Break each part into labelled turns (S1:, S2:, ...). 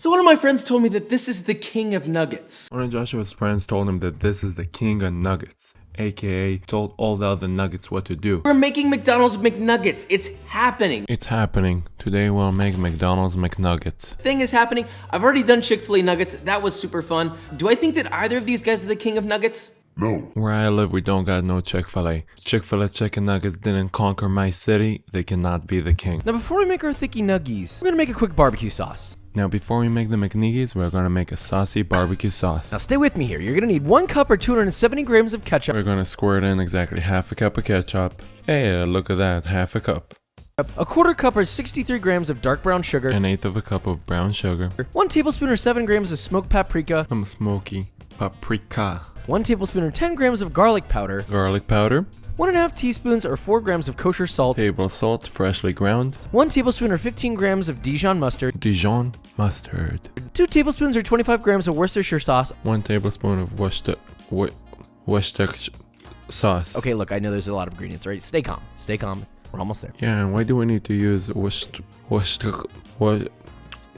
S1: So one of my friends told me that this is the king of nuggets.
S2: One of Joshua's friends told him that this is the king of nuggets, aka told all the other nuggets what to do.
S1: We're making McDonald's McNuggets. It's happening.
S2: It's happening. Today we'll make McDonald's McNuggets.
S1: Thing is happening. I've already done Chick-fil-A nuggets. That was super fun. Do I think that either of these guys are the king of nuggets?
S3: No.
S2: Where I live, we don't got no Chick-fil-A. Chick-fil-A chicken nuggets didn't conquer my city. They cannot be the king.
S1: Now before we make our thicky nuggies, we're gonna make a quick barbecue sauce.
S2: Now before we make the McNuggies, we're gonna make a saucy barbecue sauce.
S1: Now stay with me here. You're gonna need 1 cup or 270 grams of ketchup.
S2: We're gonna squirt in exactly half a cup of ketchup. Hey, look at that, half a cup.
S1: A 1/4 cup or 63 grams of dark brown sugar.
S2: 1/8 of a cup of brown sugar.
S1: 1 tablespoon or 7 grams of smoked paprika.
S2: Some smoky paprika.
S1: 1 tablespoon or 10 grams of garlic powder.
S2: Garlic powder.
S1: 1.5 teaspoons or 4 grams of kosher salt.
S2: Table salt, freshly ground.
S1: 1 tablespoon or 15 grams of Dijon mustard.
S2: Dijon mustard.
S1: 2 tablespoons or 25 grams of Worcestershire sauce.
S2: 1 tablespoon of Worcestershire sauce.
S1: Okay, look, I know there's a lot of ingredients, right? Stay calm. Stay calm. We're almost there.
S2: Yeah, and why do we need to use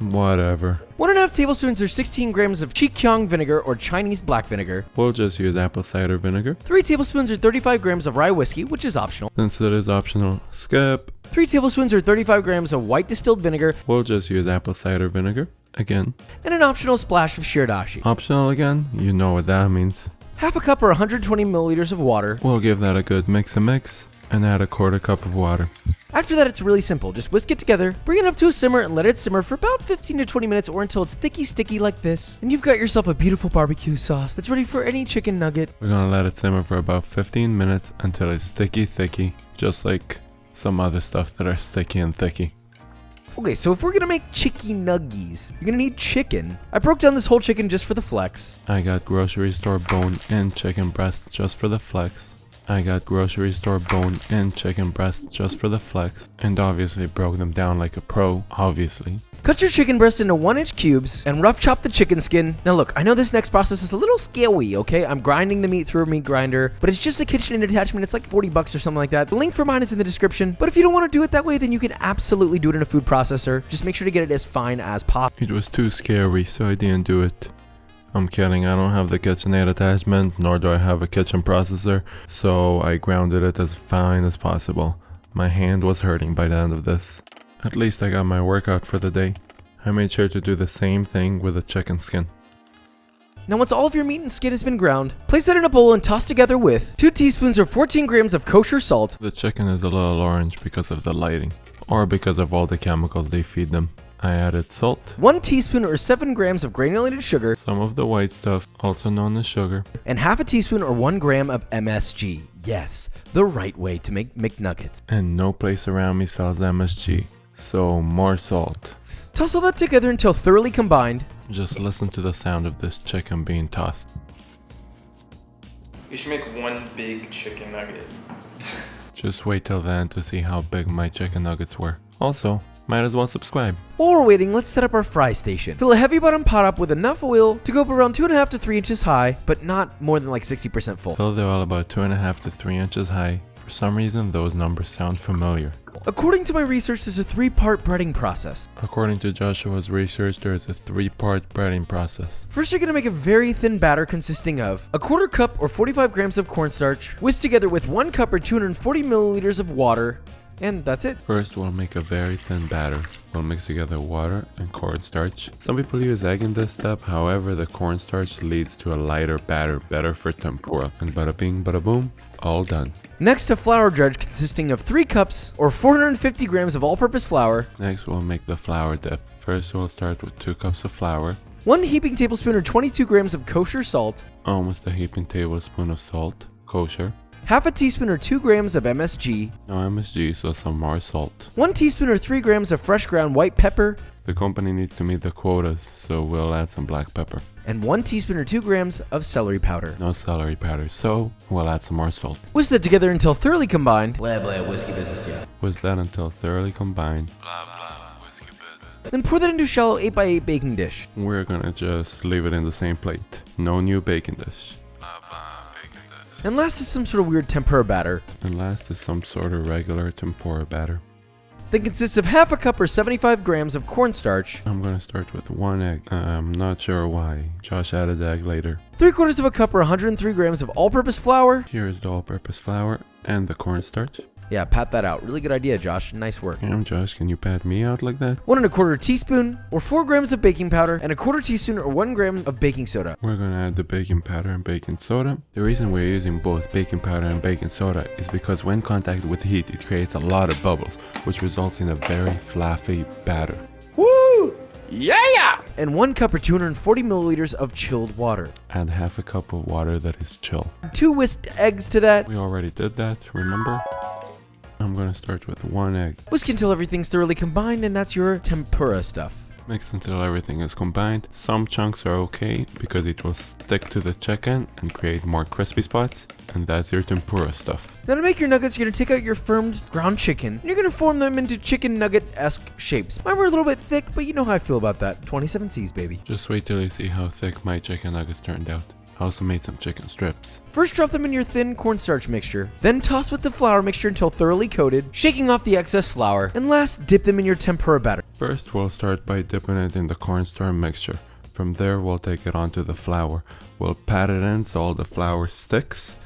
S2: whatever?
S1: 1.5 tablespoons or 16 grams of Chikyong vinegar or Chinese black vinegar.
S2: We'll just use apple cider vinegar.
S1: 3 tablespoons or 35 grams of rye whiskey, which is optional.
S2: Since it is optional, skip.
S1: 3 tablespoons or 35 grams of white distilled vinegar.
S2: We'll just use apple cider vinegar. Again.
S1: And an optional splash of shirdashi.
S2: Optional again? You know what that means.
S1: 1/2 cup or 120 milliliters of water.
S2: We'll give that a good mix and add a 1/4 cup of water.
S1: After that, it's really simple. Just whisk it together, bring it up to a simmer, and let it simmer for about 15 to 20 minutes or until it's thicky sticky like this. And you've got yourself a beautiful barbecue sauce that's ready for any chicken nugget.
S2: We're gonna let it simmer for about 15 minutes until it's thicky, just like some other stuff that are sticky and thicky.
S1: Okay, so if we're gonna make chicken nuggies, you're gonna need chicken. I broke down this whole chicken just for the flex.
S2: I got grocery store bone-in chicken breast just for the flex. I got grocery store bone-in chicken breast just for the flex. And obviously broke them down like a pro, obviously.
S1: Cut your chicken breast into 1-inch cubes and rough chop the chicken skin. Now look, I know this next process is a little scary, okay? I'm grinding the meat through a meat grinder, but it's just a kitchen attachment. It's like $40 or something like that. The link for mine is in the description. But if you don't want to do it that way, then you can absolutely do it in a food processor. Just make sure to get it as fine as possible.
S2: It was too scary, so I didn't do it. I'm kidding, I don't have the KitchenAid attachment, nor do I have a kitchen processor, so I grounded it as fine as possible. My hand was hurting by the end of this. At least I got my workout for the day. I made sure to do the same thing with the chicken skin.
S1: Now once all of your meat and skin has been ground, place that in a bowl and toss together with 2 teaspoons or 14 grams of kosher salt.
S2: The chicken is a little orange because of the lighting, or because of all the chemicals they feed them. I added salt,
S1: 1 teaspoon or 7 grams of granulated sugar,
S2: some of the white stuff, also known as sugar,
S1: and 1/2 teaspoon or 1 gram of MSG. Yes, the right way to make McNuggets.
S2: and no place around me sells MSG, so more salt.
S1: Toss all that together until thoroughly combined.
S2: Just listen to the sound of this chicken being tossed.
S4: You should make 1 big chicken nugget.
S2: Just wait till then to see how big my chicken nuggets were. Also, might as well subscribe.
S1: While we're waiting, let's set up our fry station. Fill a heavy bottom pot up with enough oil to go up around 2.5 to 3 inches high, but not more than like 60% full.
S2: Fill the oil about 2.5 to 3 inches high. For some reason, those numbers sound familiar.
S1: According to my research, there's a 3-part breading process.
S2: According to Joshua's research, there is a 3-part breading process.
S1: First, you're gonna make a very thin batter consisting of a 1/4 cup or 45 grams of cornstarch, whisked together with 1 cup or 240 milliliters of water, and that's it.
S2: First, we'll make a very thin batter. We'll mix together water and cornstarch. Some people use egg in this step, however, the cornstarch leads to a lighter batter, better for tempura. And bada bing, bada boom, all done.
S1: Next, a flour dredge consisting of 3 cups or 450 grams of all-purpose flour,
S2: Next, we'll make the flour dip. First, we'll start with 2 cups of flour,
S1: 1 heaping tablespoon or 22 grams of kosher salt,
S2: almost a heaping tablespoon of salt, kosher,
S1: 1/2 teaspoon or 2 grams of MSG,
S2: no MSG, so some more salt.
S1: 1 teaspoon or 3 grams of fresh ground white pepper,
S2: The company needs to meet the quotas, so we'll add some black pepper.
S1: and 1 teaspoon or 2 grams of celery powder.
S2: No celery powder, so we'll add some more salt.
S1: Whisk that together until thoroughly combined. Blah blah whiskey business, yeah.
S2: Whisk that until thoroughly combined. Blah blah, whiskey business.
S1: Then pour that into a shallow 8x8 baking dish.
S2: We're gonna just leave it in the same plate. No new baking dish. Blah blah, baking dish.
S1: And last is some sort of weird tempura batter.
S2: And last is some sort of regular tempura batter.
S1: then consists of half a cup or 75 grams of cornstarch,
S2: I'm gonna start with 1 egg. I'm not sure why. Josh added the egg later.
S1: 3/4 of a cup or 103 grams of all-purpose flour.
S2: Here's the all-purpose flour and the cornstarch.
S1: Yeah, pat that out. Really good idea, Josh. Nice work.
S2: Damn, Josh, can you pat me out like that?
S1: 1 1/4 teaspoon or 4 grams of baking powder and 1/4 teaspoon or 1 gram of baking soda.
S2: We're gonna add the baking powder and baking soda. The reason we're using both baking powder and baking soda is because when contacted with heat, it creates a lot of bubbles, which results in a very fluffy batter.
S1: Woo! Yeah! And 1 cup or 240 milliliters of chilled water.
S2: Add half a cup of water that is chill.
S1: 2 whisked eggs to that.
S2: We already did that, remember? I'm gonna start with 1 egg.
S1: Whisk until everything's thoroughly combined, and that's your tempura stuff.
S2: Mix until everything is combined. Some chunks are okay because it will stick to the chicken and create more crispy spots. And that's your tempura stuff.
S1: Now to make your nuggets, you're going to take out your firmed ground chicken, and you're going to form them into chicken nugget-esque shapes. Mine were a little bit thick, but you know how I feel about that. 27 C's, baby.
S2: Just wait till you see how thick my chicken nuggets turned out. I also made some chicken strips.
S1: First, drop them in your thin cornstarch mixture. Then toss with the flour mixture until thoroughly coated, shaking off the excess flour. And last, dip them in your tempura batter.
S2: First, we'll start by dipping it in the cornstarch mixture. From there, we'll take it onto the flour. We'll pat it in so all the flour sticks.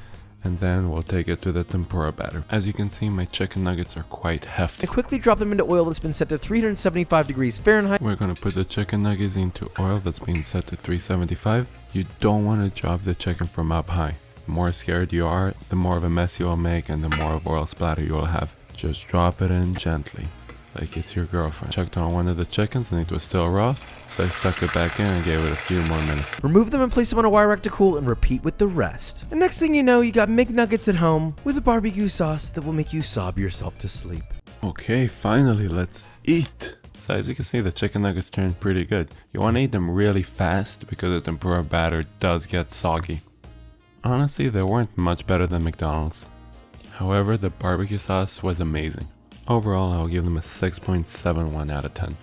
S2: And then we'll take it to the tempura batter. As you can see, my chicken nuggets are quite hefty.
S1: And quickly drop them into oil that's been set to 375 degrees Fahrenheit.
S2: We're gonna put the chicken nuggets into oil that's been set to 375. You don't want to drop the chicken from up high. The more scared you are, the more of a mess you will make and the more of oil splatter you will have. Just drop it in gently, like it's your girlfriend. Checked on one of the chickens and it was still raw, so I stuck it back in and gave it a few more minutes.
S1: Remove them and place them on a wire rack to cool and repeat with the rest. And next thing you know, you got McNuggets at home with a barbecue sauce that will make you sob yourself to sleep.
S2: Okay, finally, let's eat. So as you can see, the chicken nuggets turned pretty good. You want to eat them really fast because the tempura batter does get soggy. Honestly, they weren't much better than McDonald's. However, the barbecue sauce was amazing. Overall, I'll give them a 6.71 out of 10.